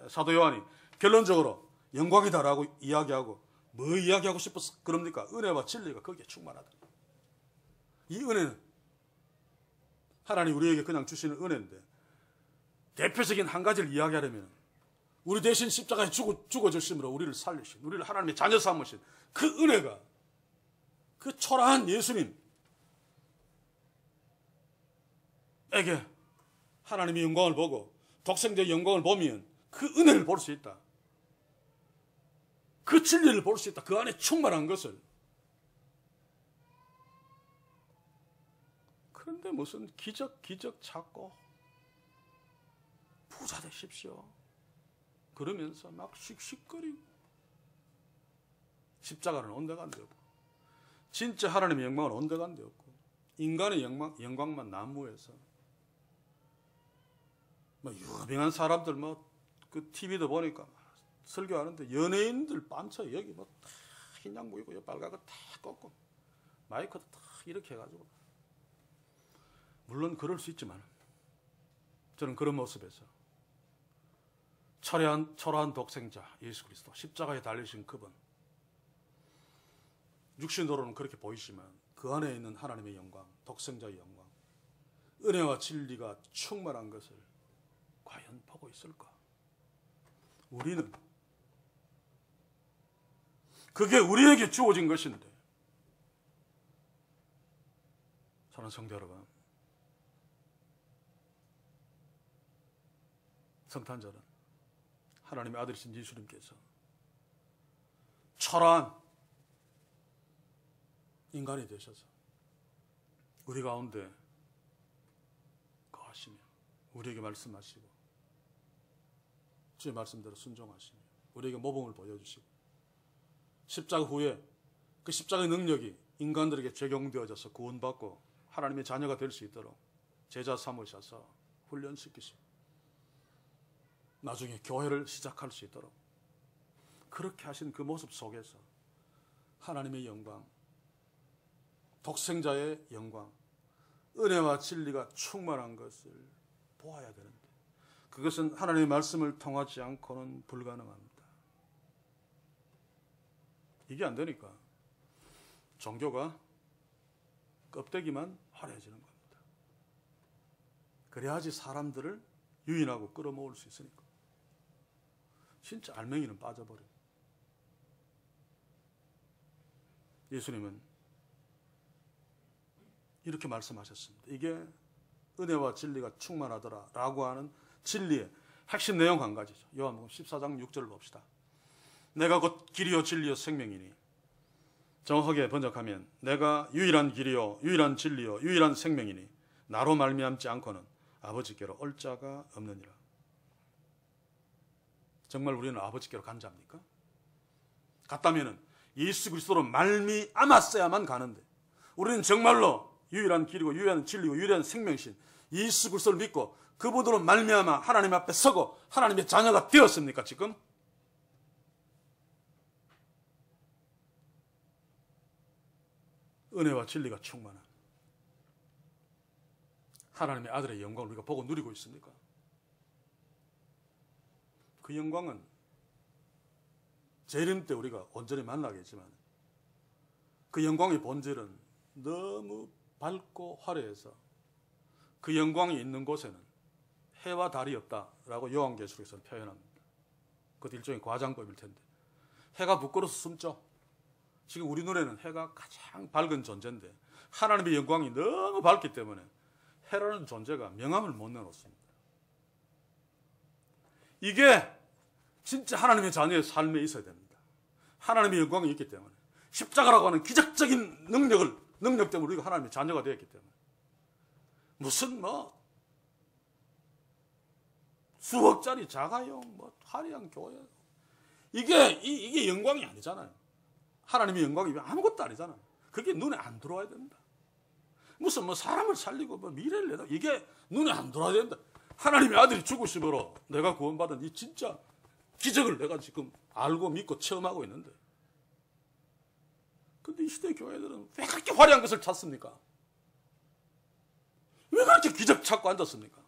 사도 요한이 결론적으로 영광이다라고 이야기하고, 뭐 이야기하고 싶어서 그럽니까? 은혜와 진리가 거기에 충만하다. 이 은혜는 하나님 우리에게 그냥 주시는 은혜인데, 대표적인 한 가지를 이야기하려면 우리 대신 십자가에 죽어주심으로 우리를 살리신, 우리를 하나님의 자녀 삼으신 그 은혜가, 그 초라한 예수님에게 하나님의 영광을 보고 독생자의 영광을 보면 그 은혜를 볼 수 있다. 그 진리를 볼 수 있다. 그 안에 충만한 것을. 그런데 무슨 기적 찾고 부자 되십시오 그러면서 막 씩씩거리고, 십자가는 온데간데 없고, 진짜 하나님의 영광은 온데간데 없고, 인간의 영광만 난무해서, 유명한 사람들 그 TV도 보니까 설교하는데 연예인들 반차 여기 흰 양복 입고 빨간 거 다 꺾고 마이크도 다 이렇게 해가지고, 물론 그럴 수 있지만 저는 그런 모습에서 초라한 독생자 예수 그리스도, 십자가에 달리신 그분, 육신으로는 그렇게 보이지만 그 안에 있는 하나님의 영광, 독생자의 영광, 은혜와 진리가 충만한 것을 과연 보고 있을까? 우리는 그게 우리에게 주어진 것인데, 사랑하는 성도 여러분, 성탄절은 하나님의 아들이신 예수님께서 초라한 인간이 되셔서 우리 가운데 거하시며 우리에게 말씀하시고, 주의 말씀대로 순종하시며 우리에게 모범을 보여주시고, 십자가 후에 그 십자가의 능력이 인간들에게 적용되어져서 구원받고 하나님의 자녀가 될 수 있도록 제자 삼으셔서 훈련시키시고 나중에 교회를 시작할 수 있도록 그렇게 하신 그 모습 속에서 하나님의 영광, 독생자의 영광, 은혜와 진리가 충만한 것을 보아야 되는데 그것은 하나님의 말씀을 통하지 않고는 불가능합니다. 이게 안 되니까 종교가 껍데기만 화려해지는 겁니다. 그래야지 사람들을 유인하고 끌어모을 수 있으니까. 진짜 알맹이는 빠져버려요. 예수님은 이렇게 말씀하셨습니다. 이게 은혜와 진리가 충만하더라 라고 하는 진리의 핵심 내용 한 가지죠. 요한복음 14장 6절을 봅시다. 내가 곧 길이요 진리요 생명이니, 정확하게 번역하면 내가 유일한 길이요 유일한 진리요 유일한 생명이니 나로 말미암지 않고는 아버지께로 올 자가 없느니라. 정말 우리는 아버지께로 간 자입니까? 갔다면은 예수 그리스도로 말미암았어야만 가는데 우리는 정말로 유일한 길이고 유일한 진리고 유일한 생명이신 예수 그리스도를 믿고 그분으로 말미암아 하나님 앞에 서고 하나님의 자녀가 되었습니까 지금? 은혜와 진리가 충만한 하나님의 아들의 영광을 우리가 보고 누리고 있습니까? 그 영광은 재림 때 우리가 온전히 만나겠지만 그 영광의 본질은 너무 밝고 화려해서 그 영광이 있는 곳에는 해와 달이 없다라고 요한계시록에서는 표현합니다. 그것도 일종의 과장법일 텐데 해가 부끄러워서 숨죠. 지금 우리 눈에는 해가 가장 밝은 존재인데 하나님의 영광이 너무 밝기 때문에 해라는 존재가 명암을 못 내놓습니다. 이게 진짜 하나님의 자녀의 삶에 있어야 됩니다. 하나님의 영광이 있기 때문에 십자가라고 하는 기적적인 능력 때문에 우리가 하나님의 자녀가 되었기 때문에 무슨 수억짜리 자가용 화려한 교회 이게 영광이 아니잖아요. 하나님의 영광이 아무것도 아니잖아요. 그게 눈에 안 들어와야 됩니다. 무슨 사람을 살리고 미래를 내다 이게 눈에 안 들어와야 된다. 하나님의 아들이 죽으심으로 내가 구원받은 이 진짜 기적을 내가 지금 알고 믿고 체험하고 있는데 근데 이 시대 교회들은 왜 그렇게 화려한 것을 찾습니까? 왜 그렇게 기적 찾고 앉았습니까?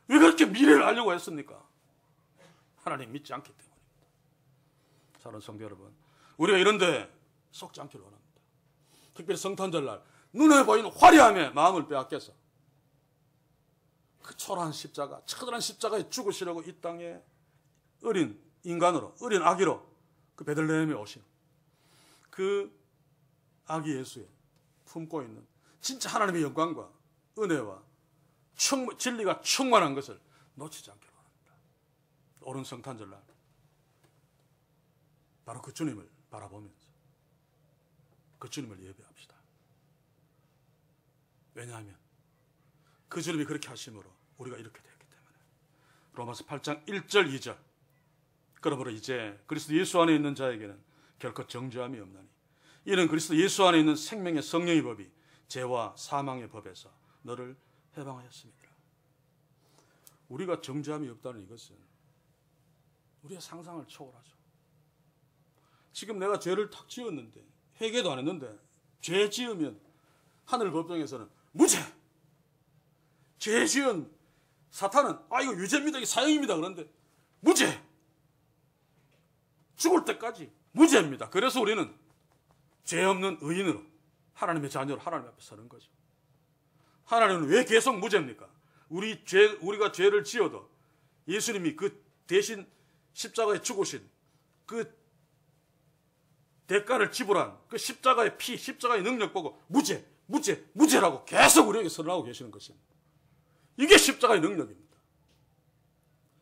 왜 그렇게 미래를 알려고 했습니까? 하나님 믿지 않기 때문입니다. 사랑하는 성도 여러분, 우리가 이런 데 속지 않기를 원합니다. 특별히 성탄절날 눈에 보이는 화려함에 마음을 빼앗겨서 그 초라한 십자가, 처절한 십자가에 죽으시려고 이 땅에 어린 인간으로, 어린 아기로 그 베들레헴에 오신 그 아기 예수의 품고 있는 진짜 하나님의 영광과 은혜와 진리가 충만한 것을 놓치지 않기를 원합니다. 오른 성탄절날 바로 그 주님을 바라보면서 그 주님을 예배합시다. 왜냐하면 그 주님이 그렇게 하심으로 우리가 이렇게 되었기 때문에. 로마서 8장 1절 2절 그러므로 이제 그리스도 예수 안에 있는 자에게는 결코 정죄함이 없나니 이는 그리스도 예수 안에 있는 생명의 성령의 법이 죄와 사망의 법에서 너를 해방하였습니다. 우리가 정죄함이 없다는 이것은 우리의 상상을 초월하죠. 지금 내가 죄를 탁 지었는데 회개도 안 했는데 죄 지으면 하늘 법정에서는 무죄! 죄 지은 사탄은 이거 유죄입니다. 이게 사형입니다. 그런데 무죄! 죽을 때까지 무죄입니다. 그래서 우리는 죄 없는 의인으로 하나님의 자녀로 하나님 앞에 서는 거죠. 하나님은 왜 계속 무죄입니까? 우리가 죄를 지어도 예수님이 그 대신 십자가에 죽으신 그 대가를 지불한 그 십자가의 피, 십자가의 능력 보고 무죄라고 계속 우리에게 선언하고 계시는 것입니다. 이게 십자가의 능력입니다.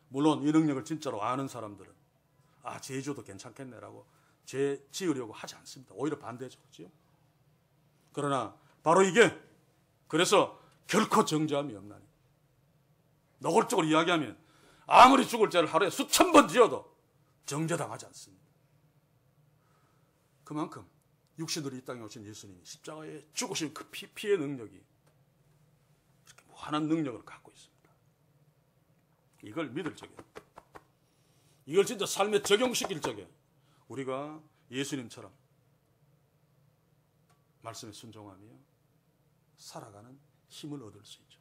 물론 이 능력을 진짜로 아는 사람들은 죄 지어도 괜찮겠네라고 죄 지으려고 하지 않습니다. 오히려 반대죠. 그렇죠? 그러나 바로 이게 그래서 결코 정죄함이 없나니 노골적으로 이야기하면 아무리 죽을 죄를 하루에 수천 번 지어도 정죄당하지 않습니다. 그만큼 육신으로 이 땅에 오신 예수님이 십자가에 죽으신 그 피의 능력이 이렇게 무한한 능력을 갖고 있습니다. 이걸 믿을 적에, 이걸 진짜 삶에 적용시킬 적에 우리가 예수님처럼 말씀에 순종하며 살아가는 힘을 얻을 수 있죠.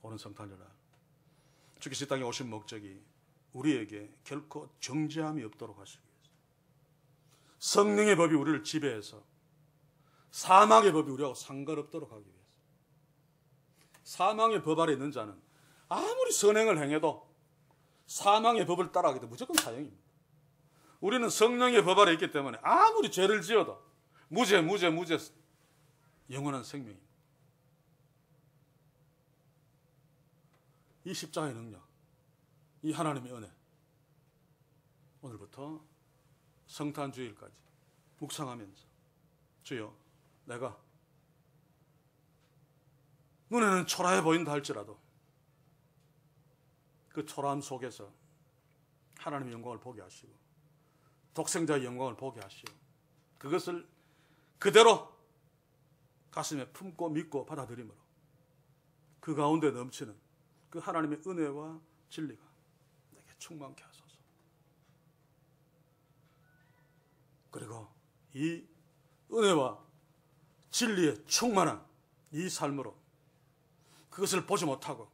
오늘 성탄절날 주께서 이 땅에 오신 목적이 우리에게 결코 정죄함이 없도록 하시기 위해서, 성령의 법이 우리를 지배해서 사망의 법이 우리하고 상관없도록 하기 위해서. 사망의 법 아래 있는 자는 아무리 선행을 행해도 사망의 법을 따라가게 되면 무조건 사형입니다. 우리는 성령의 법 아래 있기 때문에 아무리 죄를 지어도 무죄 영원한 생명입니다. 이 십자가의 능력, 이 하나님의 은혜, 오늘부터 성탄주일까지 묵상하면서 주여, 내가 눈에는 초라해 보인다 할지라도 그 초라함 속에서 하나님의 영광을 보게 하시고 독생자의 영광을 보게 하시고 그것을 그대로 가슴에 품고 믿고 받아들임으로 그 가운데 넘치는 그 하나님의 은혜와 진리가 내게 충만케 하소서. 그리고 이 은혜와 진리에 충만한 이 삶으로 그것을 보지 못하고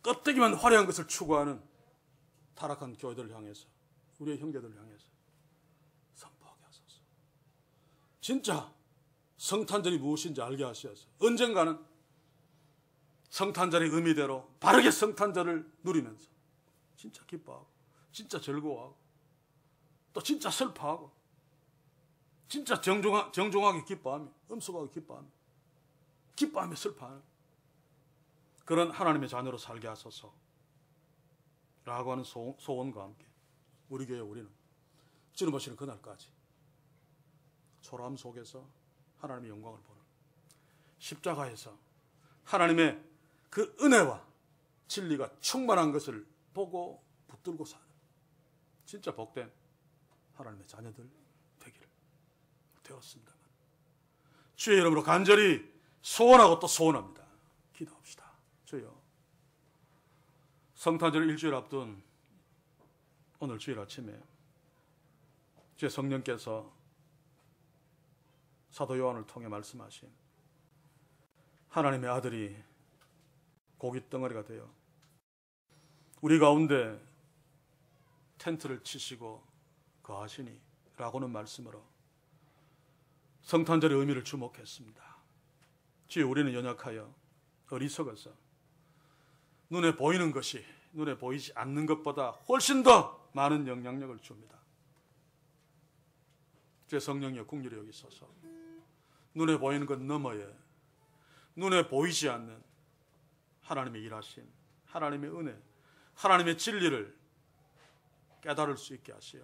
껍데기만 화려한 것을 추구하는 타락한 교회들을 향해서, 우리의 형제들을 향해서 선포하게 하소서. 진짜 성탄절이 무엇인지 알게 하셔서 언젠가는 성탄절의 의미대로 바르게 성탄절을 누리면서 진짜 기뻐하고 진짜 즐거워하고 또 진짜 슬퍼하고 진짜 정중하게 기뻐하며 엄숙하게 기뻐하며 슬퍼하는 그런 하나님의 자녀로 살게 하소서 라고 하는 소원과 함께 우리 교회 우리는 주님 오시는 그날까지 초라함 속에서 하나님의 영광을 보는, 십자가에서 하나님의 그 은혜와 진리가 충만한 것을 보고 붙들고 사는 진짜 복된 하나님의 자녀들 되기를 되었습니다만, 주의 이름으로 간절히 소원하고 또 소원합니다. 기도합시다. 주여, 성탄절 일주일 앞둔 오늘 주일 아침에 주의 성령께서 사도 요한을 통해 말씀하신 하나님의 아들이 고깃 덩어리가 되어 우리 가운데 텐트를 치시고 거하시니 라고는 말씀으로 성탄절의 의미를 주목했습니다. 주여, 우리는 연약하여 어리석어서 눈에 보이는 것이 눈에 보이지 않는 것보다 훨씬 더 많은 영향력을 줍니다. 제 성령이여 긍휼히 여기소서. 눈에 보이는 것 너머에 눈에 보이지 않는 하나님의 일하심, 하나님의 은혜, 하나님의 진리를 깨달을 수 있게 하시어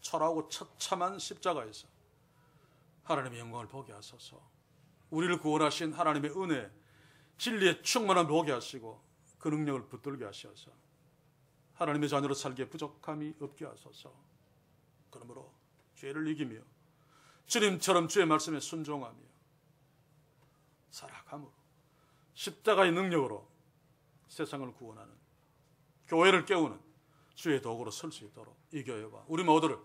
철하고 처참한 십자가에서 하나님의 영광을 보게 하소서. 우리를 구원하신 하나님의 은혜, 진리의 충만함을 보게 하시고 그 능력을 붙들게 하셔서 하나님의 자녀로 살기에 부족함이 없게 하소서. 그러므로 죄를 이기며 주님처럼 주의 말씀에 순종하며 살아감으로 십자가의 능력으로 세상을 구원하는, 교회를 깨우는 주의 도구로 설 수 있도록 이 교회와 우리 모두를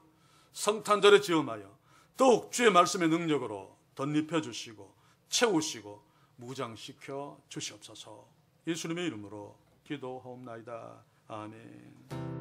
성탄절에 지음하여 더욱 주의 말씀의 능력으로 덧입혀 주시고 채우시고 무장시켜 주시옵소서. 예수님의 이름으로 기도하옵나이다. 아멘.